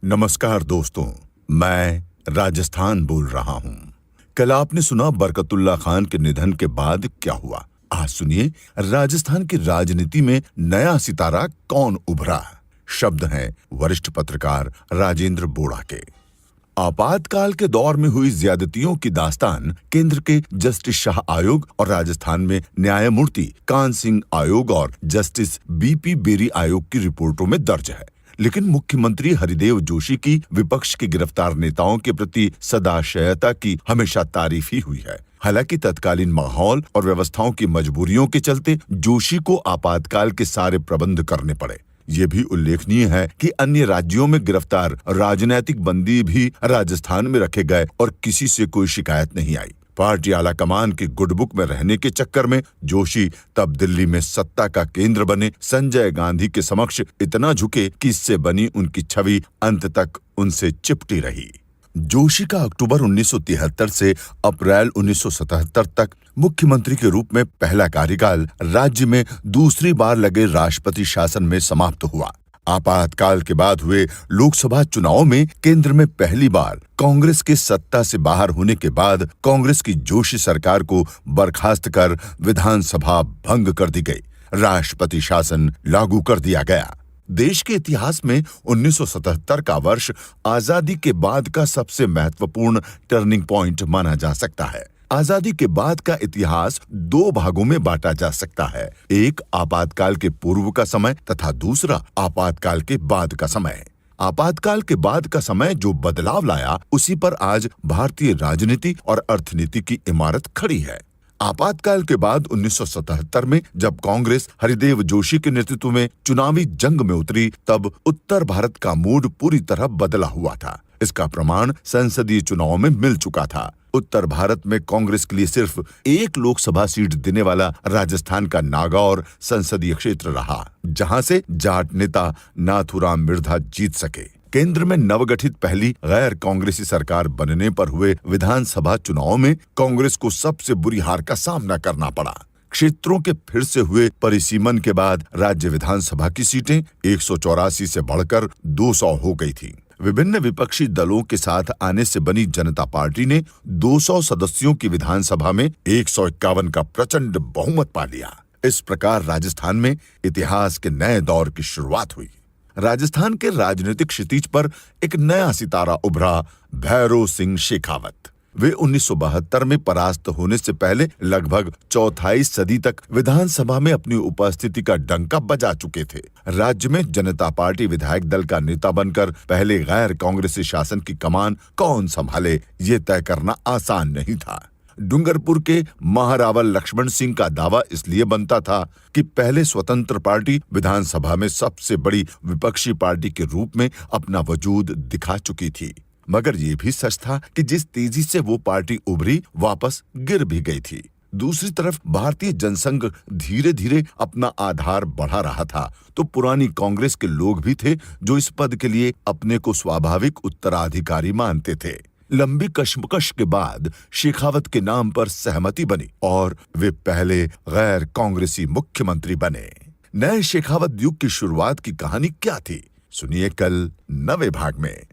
नमस्कार दोस्तों, मैं राजस्थान बोल रहा हूँ। कल आपने सुना बरकतुल्ला खान के निधन के बाद क्या हुआ। आज सुनिए राजस्थान की राजनीति में नया सितारा कौन उभरा। शब्द हैं वरिष्ठ पत्रकार राजेंद्र बोड़ा के। आपातकाल के दौर में हुई ज्यादतियों की दास्तान केंद्र के जस्टिस शाह आयोग और राजस्थान में न्यायमूर्ति कान सिंह आयोग और जस्टिस बीपी बेरी आयोग की रिपोर्टों में दर्ज है। लेकिन मुख्यमंत्री हरिदेव जोशी की विपक्ष के गिरफ्तार नेताओं के प्रति सदाशयता की हमेशा तारीफ ही हुई है। हालांकि तत्कालीन माहौल और व्यवस्थाओं की मजबूरियों के चलते जोशी को आपातकाल के सारे प्रबंध करने पड़े। ये भी उल्लेखनीय है कि अन्य राज्यों में गिरफ्तार राजनैतिक बंदी भी राजस्थान में रखे गए और किसी से कोई शिकायत नहीं आई। पार्टी आला कमान के गुड बुक में रहने के चक्कर में जोशी तब दिल्ली में सत्ता का केंद्र बने संजय गांधी के समक्ष इतना झुके कि इससे बनी उनकी छवि अंत तक उनसे चिपटी रही। जोशी का अक्टूबर 1973 से अप्रैल 1977 तक मुख्यमंत्री के रूप में पहला कार्यकाल राज्य में दूसरी बार लगे राष्ट्रपति शासन में समाप्त हुआ। आपातकाल के बाद हुए लोकसभा चुनाव में केंद्र में पहली बार कांग्रेस के सत्ता से बाहर होने के बाद कांग्रेस की जोशी सरकार को बर्खास्त कर विधानसभा भंग कर दी गई, राष्ट्रपति शासन लागू कर दिया गया। देश के इतिहास में 1977 का वर्ष आजादी के बाद का सबसे महत्वपूर्ण टर्निंग पॉइंट माना जा सकता है। आजादी के बाद का इतिहास दो भागों में बांटा जा सकता है, एक आपातकाल के पूर्व का समय तथा दूसरा आपातकाल के बाद का समय। आपातकाल के बाद का समय जो बदलाव लाया, उसी पर आज भारतीय राजनीति और अर्थनीति की इमारत खड़ी है। आपातकाल के बाद 1977 में जब कांग्रेस हरिदेव जोशी के नेतृत्व में चुनावी जंग में उतरी, तब उत्तर भारत का मूड पूरी तरह बदला हुआ था। इसका प्रमाण संसदीय चुनाव में मिल चुका था। उत्तर भारत में कांग्रेस के लिए सिर्फ एक लोकसभा सीट देने वाला राजस्थान का नागौर संसदीय क्षेत्र रहा, जहां से जाट नेता नाथूराम मिर्धा जीत सके। केंद्र में नवगठित पहली गैर कांग्रेसी सरकार बनने पर हुए विधानसभा चुनाव में कांग्रेस को सबसे बुरी हार का सामना करना पड़ा। क्षेत्रों के फिर से हुए परिसीमन के बाद राज्य विधानसभा की सीटें 184 से बढ़कर 200 हो गई थी। विभिन्न विपक्षी दलों के साथ आने से बनी जनता पार्टी ने 200 सदस्यों की विधानसभा में 151 का प्रचंड बहुमत पा लिया। इस प्रकार राजस्थान में इतिहास के नए दौर की शुरुआत हुई। राजस्थान के राजनीतिक क्षितिज पर एक नया सितारा उभरा, भैरों सिंह शेखावत। वे 1972 में परास्त होने से पहले लगभग चौथाई सदी तक विधानसभा में अपनी उपस्थिति का डंका बजा चुके थे। राज्य में जनता पार्टी विधायक दल का नेता बनकर पहले गैर कांग्रेसी शासन की कमान कौन संभाले, ये तय करना आसान नहीं था। डूंगरपुर के महारावल लक्ष्मण सिंह का दावा इसलिए बनता था कि पहले स्वतंत्र पार्टी विधानसभा में सबसे बड़ी विपक्षी पार्टी के रूप में अपना वजूद दिखा चुकी थी। मगर ये भी सच था कि जिस तेजी से वो पार्टी उभरी, वापस गिर भी गई थी। दूसरी तरफ भारतीय जनसंघ धीरे धीरे अपना आधार बढ़ा रहा था, तो पुरानी कांग्रेस के लोग भी थे जो इस पद के लिए अपने को स्वाभाविक उत्तराधिकारी मानते थे। लंबी कशमकश के बाद शेखावत के नाम पर सहमति बनी और वे पहले गैर कांग्रेसी मुख्यमंत्री बने। नए शेखावत युग की शुरुआत की कहानी क्या थी, सुनिए कल 9वें भाग में।